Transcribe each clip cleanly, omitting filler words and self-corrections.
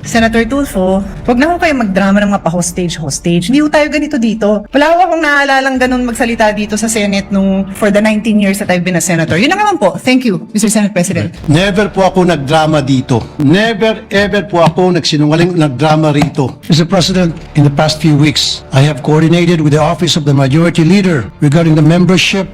Senator Tulfo, wag na ho kayo magdrama ng mga pa-hostage. Hindi ho tayo ganito dito. Wala ho akong naalalang ganun magsalita dito sa Senate for the 19 years that I've been a senator. Yun na naman po. Thank you, Mr. Senate President. Never po ako nagdrama dito. Never ever po ako nagsinungaling nagdrama rito. Mr. President, in the past few weeks, I have coordinated with the Office of the Majority Leader regarding the membership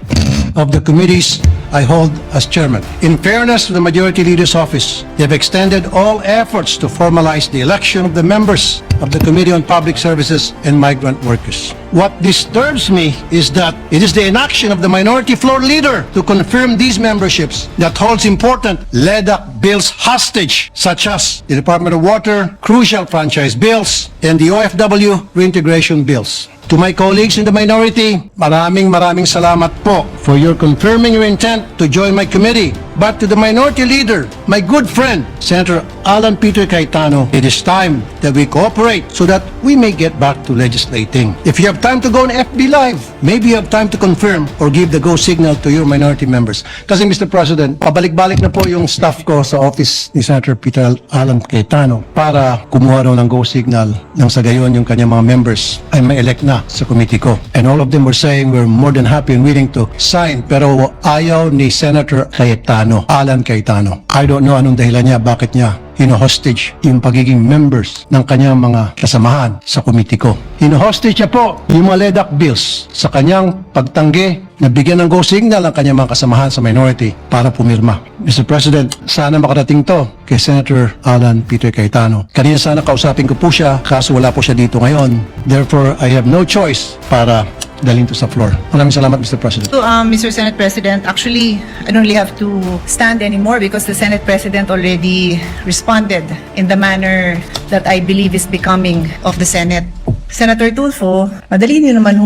of the committees I hold as chairman. In fairness to the Majority Leader's office, they have extended all efforts to formalize the election of the members of the Committee on Public Services and Migrant Workers. What disturbs me is that it is the inaction of the minority floor leader to confirm these memberships that holds important LEDAC bills hostage, such as the Department of Water, crucial franchise bills, and the OFW reintegration bills. To my colleagues in the minority, maraming salamat po for your confirming your intent to join my committee. But to the minority leader, my good friend, Senator Alan Peter Cayetano, it is time that we cooperate so that we may get back to legislating. If you have time to go on FB Live, maybe you have time to confirm or give the go signal to your minority members. Kasi Mr. President, pabalik-balik na po yung staff ko sa office ni Senator Peter Alan Cayetano para kumuha raw ng go signal nang sa gayon yung kanyang mga members ay may elect na sa committee ko. And all of them were saying we're more than happy and willing to sign, pero ayaw ni Senator Cayetano, Alan Cayetano. I don't know anong dahilan niya, bakit niya hino-hostage yung pagiging members ng kanyang mga kasamahan sa committee ko. Hino-hostage niya po yung mga LEDAC bills sa kanyang pagtanggi na bigyan ng go signal ang kanyang mga kasamahan sa minority para pumirma. Mr. President, sana makarating to kay Senator Alan Peter Cayetano. Kanina sana kausapin ko po siya, kaso wala po siya dito ngayon. Therefore, I have no choice para dalhin to sa floor. Maraming salamat, Mr. President. So, Mr. Senate President, actually, I don't really have to stand anymore because the Senate President already responded in the manner that I believe is becoming of the Senate. Senator Tulfo, madali niyo naman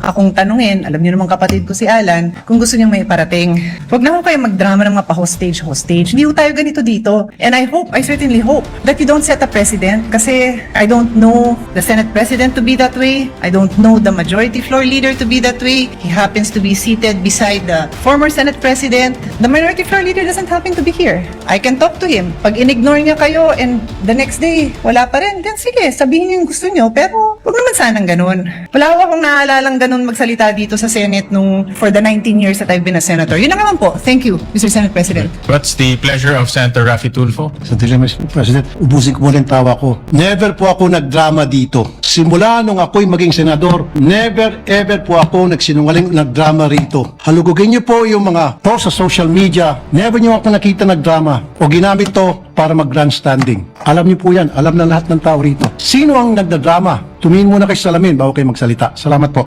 akong tanungin, alam niyo naman kapatid ko si Alan, kung gusto niyong may parating. Huwag na ho kayo magdrama ng mga pa-hostage. Hindi ho tayo ganito dito. And I certainly hope that you don't set a precedent kasi I don't know the Senate President to be that way. I don't know the Majority Floor Leader to be that way. He happens to be seated beside the former Senate President. The Minority Floor Leader doesn't happen to be here. I can talk to him. Pag in-ignore niya kayo and the next day, wala pa rin, then sige, sabihin niyo yung gusto niyo, pero huwag naman sanang ganun. Wala akong naalalang ganun magsalita dito sa Senate for the 19 years that I've been a senator. Yun na naman po. Thank you, Mr. Senate President. What's the pleasure of Senator Raffy Tulfo? Sandali, Mr. President, ubusin ko muna yung tawa ko. Never po ako nagdrama dito. Simula nung ako'y maging senador, never ever po ako nagsinungaling nagdrama rito. Halugugin niyo po yung mga post sa social media. Never niyo ako nakita nagdrama o ginamit to para mag-grandstanding. Alam niyo po yan. Alam na lahat ng tao rito. Sino ang nagdadrama? Tumingin muna kayo sa salamin bago kayo magsalita. Salamat po.